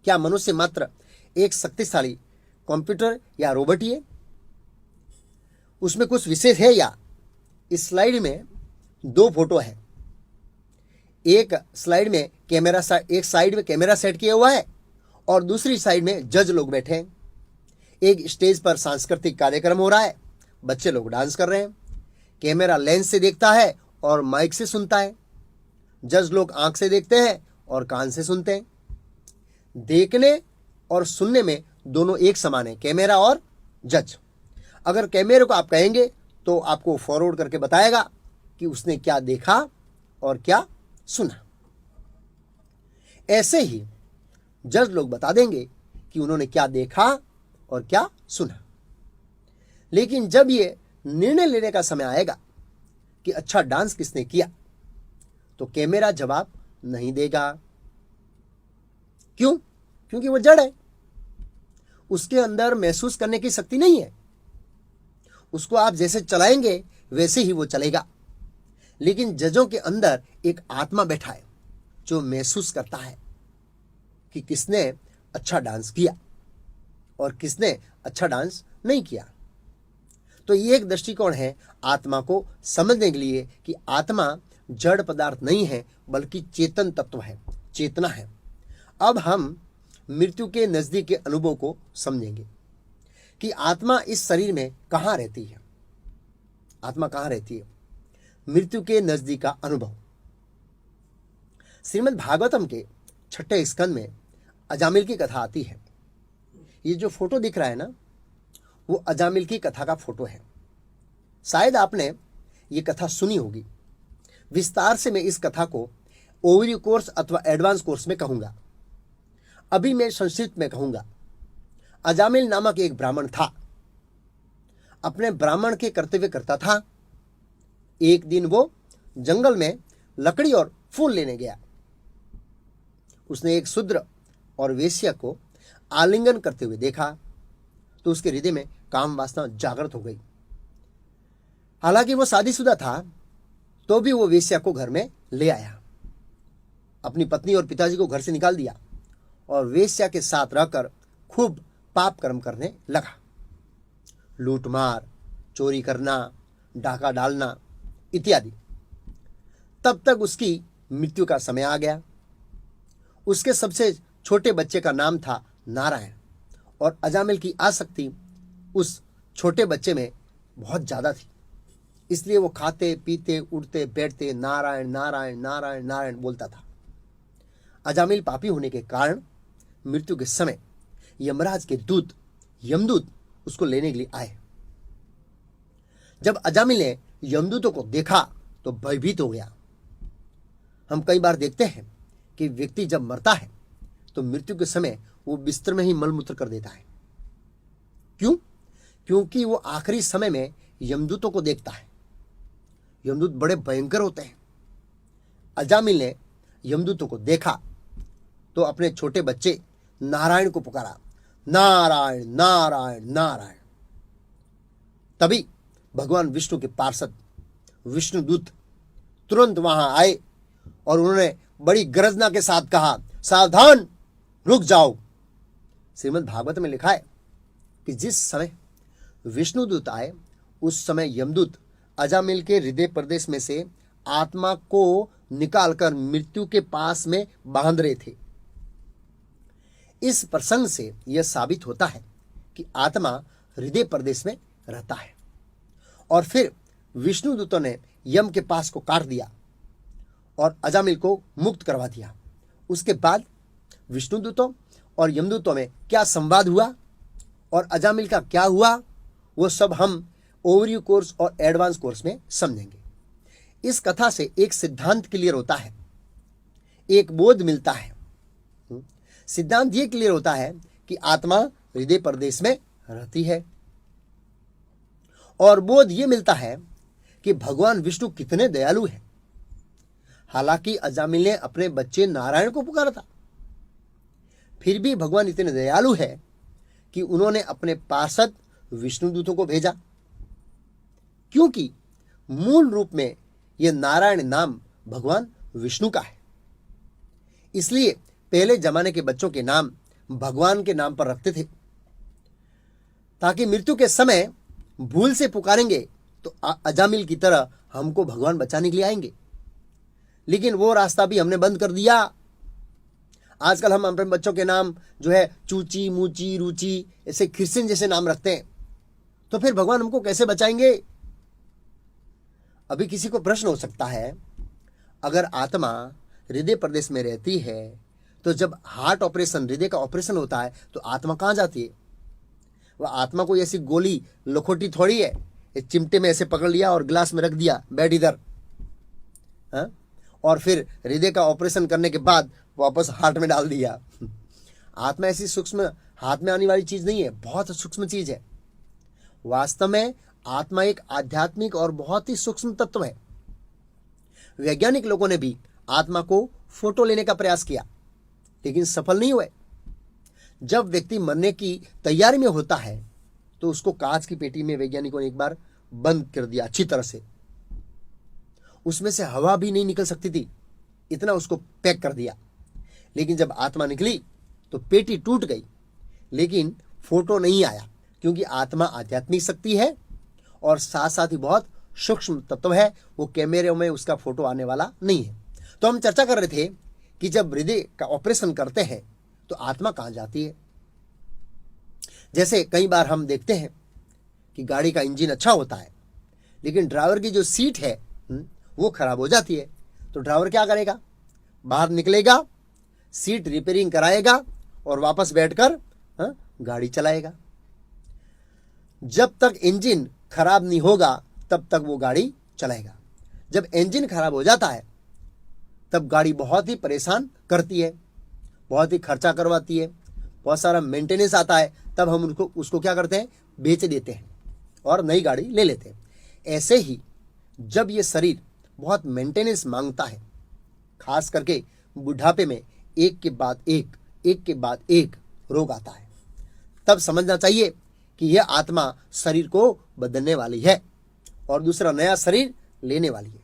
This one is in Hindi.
क्या मनुष्य मात्र एक शक्तिशाली कंप्यूटर या रोबोट ही है? उसमें कुछ विशेष है या? इस स्लाइड में 2 फोटो है। एक साइड में कैमरा सेट किया हुआ है और दूसरी साइड में जज लोग बैठे हैं। एक स्टेज पर सांस्कृतिक कार्यक्रम हो रहा है, बच्चे लोग डांस कर रहे हैं। कैमरा लेंस से देखता है और माइक से सुनता है। जज लोग आंख से देखते हैं और कान से सुनते हैं। देखने और सुनने में दोनों एक समान है, कैमरा और जज। अगर कैमरे को आप कहेंगे तो आपको फॉरवर्ड करके बताएगा कि उसने क्या देखा और क्या सुना। ऐसे ही जज लोग बता देंगे कि उन्होंने क्या देखा और क्या सुना। लेकिन जब ये निर्णय लेने का समय आएगा कि अच्छा डांस किसने किया, तो कैमरा जवाब नहीं देगा। क्यों? क्योंकि वो जड़ है, उसके अंदर महसूस करने की शक्ति नहीं है। उसको आप जैसे चलाएंगे वैसे ही वो चलेगा। लेकिन जजों के अंदर एक आत्मा बैठा है जो महसूस करता है कि किसने अच्छा डांस किया और किसने अच्छा डांस नहीं किया। तो ये एक दृष्टिकोण है आत्मा को समझने के लिए कि आत्मा जड़ पदार्थ नहीं है बल्कि चेतन तत्व है, चेतना है। अब हम मृत्यु के नजदीक के अनुभव को समझेंगे कि आत्मा इस शरीर में कहाँ रहती है। आत्मा कहाँ रहती है? मृत्यु के नजदीक का अनुभव। श्रीमद् भागवतम के 6ठे स्कंद में अजामिल की कथा आती है। ये जो फोटो दिख रहा है ना, वो अजामिल की कथा का फोटो है। शायद आपने ये कथा सुनी होगी। विस्तार से मैं इस कथा को ओवरव्यू कोर्स अथवा एडवांस कोर्स में कहूंगा। अभी मैं संक्षिप्त में कहूंगा। अजामिल नामक एक ब्राह्मण था। अपने ब्राह्मण के कर्तव्य करता था। एक दिन वो जंगल में लकड़ी और फूल लेने गया। उसने एक शूद्र और वेश्या को आलिंगन करते हुए देखा तो उसके हृदय में काम वासना जागृत हो गई। हालांकि वो शादीशुदा था तो भी वो वेश्या को घर में ले आया। अपनी पत्नी और पिताजी को घर से निकाल दिया और वेश्या के साथ रहकर खूब पाप कर्म करने लगा। लूटमार, चोरी करना, डाका डालना इत्यादि। तब तक उसकी मृत्यु का समय आ गया। उसके सबसे छोटे बच्चे का नाम था नारायण और अजामिल की आसक्ति उस छोटे बच्चे में बहुत ज्यादा थी। इसलिए वो खाते पीते उठते बैठते नारायण नारायण नारायण नारायण बोलता था। अजामिल पापी होने के कारण मृत्यु के समय यमराज के यमदूत उसको लेने के लिए आए। जब अजामिल ने यमदूतों को देखा तो भयभीत हो गया। हम कई बार देखते हैं कि व्यक्ति जब मरता है तो मृत्यु के समय वो बिस्तर में ही मलमूत्र कर देता है। क्यों? क्योंकि वो आखिरी समय में यमदूतों को देखता है। यमदूत बड़े भयंकर होते हैं। अजामिल ने यमदूतों को देखा तो अपने छोटे बच्चे नारायण को पुकारा, नारायण नारायण नारायण। तभी भगवान विष्णु के पार्षद विष्णुदूत तुरंत वहां आए और उन्होंने बड़ी गर्जना के साथ कहा, सावधान, रुक जाओ। श्रीमद् भागवत में लिखा है कि जिस समय विष्णुदूत आए उस समय यमदूत अजामिल के हृदय प्रदेश में से आत्मा को निकालकर मृत्यु के पास में बांध रहे थे। इस प्रसंग से यह साबित होता है कि आत्मा हृदय प्रदेश में रहता है। और फिर विष्णुदूतों ने यम के पास को काट दिया और अजामिल को मुक्त करवा दिया। उसके बाद विष्णुदूतों और यमदूतों में क्या संवाद हुआ और अजामिल का क्या हुआ, वो सब हम ओवरव्यू कोर्स और एडवांस कोर्स में समझेंगे। इस कथा से एक सिद्धांत क्लियर होता है, एक बोध मिलता है। सिद्धांत ये क्लियर होता है कि आत्मा हृदय प्रदेश में रहती है और बोध ये मिलता है कि भगवान विष्णु कितने दयालु हैं। हालांकि अजामिल ने अपने बच्चे नारायण को पुकारा था, फिर भी भगवान इतने दयालु है कि उन्होंने अपने पार्षद विष्णुदूतों को भेजा। क्योंकि मूल रूप में यह नारायण नाम भगवान विष्णु का है, इसलिए पहले जमाने के बच्चों के नाम भगवान के नाम पर रखते थे, ताकि मृत्यु के समय भूल से पुकारेंगे तो अजामिल की तरह हमको भगवान बचाने के लिए आएंगे। लेकिन वो रास्ता भी हमने बंद कर दिया। आजकल हम अपने बच्चों के नाम जो है चूची, मूची, रुचि, ऐसे क्रिश्चियन जैसे नाम रखते हैं, तो फिर भगवान हमको कैसे बचाएंगे? अभी किसी को प्रश्न हो सकता है, अगर आत्मा हृदय प्रदेश में रहती है तो जब हार्ट ऑपरेशन, हृदय का ऑपरेशन होता है, तो आत्मा कहाँ जाती है? वह आत्मा कोई ऐसी गोली लखोटी थोड़ी है, चिमटे में ऐसे पकड़ लिया और ग्लास में रख दिया, बैठ इधर, हाँ? और फिर हृदय का ऑपरेशन करने के बाद वापस हार्ट में डाल दिया। आत्मा ऐसी सूक्ष्म हाथ में आने वाली चीज नहीं है, बहुत सूक्ष्म चीज है। वास्तव में आत्मा एक आध्यात्मिक और बहुत ही सूक्ष्म तत्व है। वैज्ञानिक लोगों ने भी आत्मा को फोटो लेने का प्रयास किया, लेकिन सफल नहीं हुए। जब व्यक्ति मरने की तैयारी में होता है तो उसको कांच की पेटी में वैज्ञानिकों ने एक बार बंद कर दिया अच्छी तरह से, उसमें से हवा भी नहीं निकल सकती थी, इतना उसको पैक कर दिया। लेकिन जब आत्मा निकली तो पेटी टूट गई, लेकिन फोटो नहीं आया, क्योंकि आत्मा आध्यात्मिक शक्ति है और साथ साथ ही बहुत सूक्ष्म तत्व है। वो कैमरे में उसका फोटो आने वाला नहीं है। तो हम चर्चा कर रहे थे कि जब हृदय का ऑपरेशन करते हैं तो आत्मा कहाँ जाती है। जैसे कई बार हम देखते हैं कि गाड़ी का इंजन अच्छा होता है, लेकिन ड्राइवर की जो सीट है वो खराब हो जाती है, तो ड्राइवर क्या करेगा? बाहर निकलेगा, सीट रिपेयरिंग कराएगा और वापस बैठकर गाड़ी चलाएगा। जब तक इंजन खराब नहीं होगा तब तक वो गाड़ी चलाएगा। जब इंजन खराब हो जाता है तब गाड़ी बहुत ही परेशान करती है, बहुत ही खर्चा करवाती है, बहुत सारा मेंटेनेंस आता है, तब हम उसको क्या करते हैं? बेच देते हैं और नई गाड़ी ले लेते हैं। ऐसे ही जब ये शरीर बहुत मेंटेनेंस मांगता है, खास करके बुढ़ापे में एक के बाद एक रोग आता है, तब समझना चाहिए कि यह आत्मा शरीर को बदलने वाली है और दूसरा नया शरीर लेने वाली है।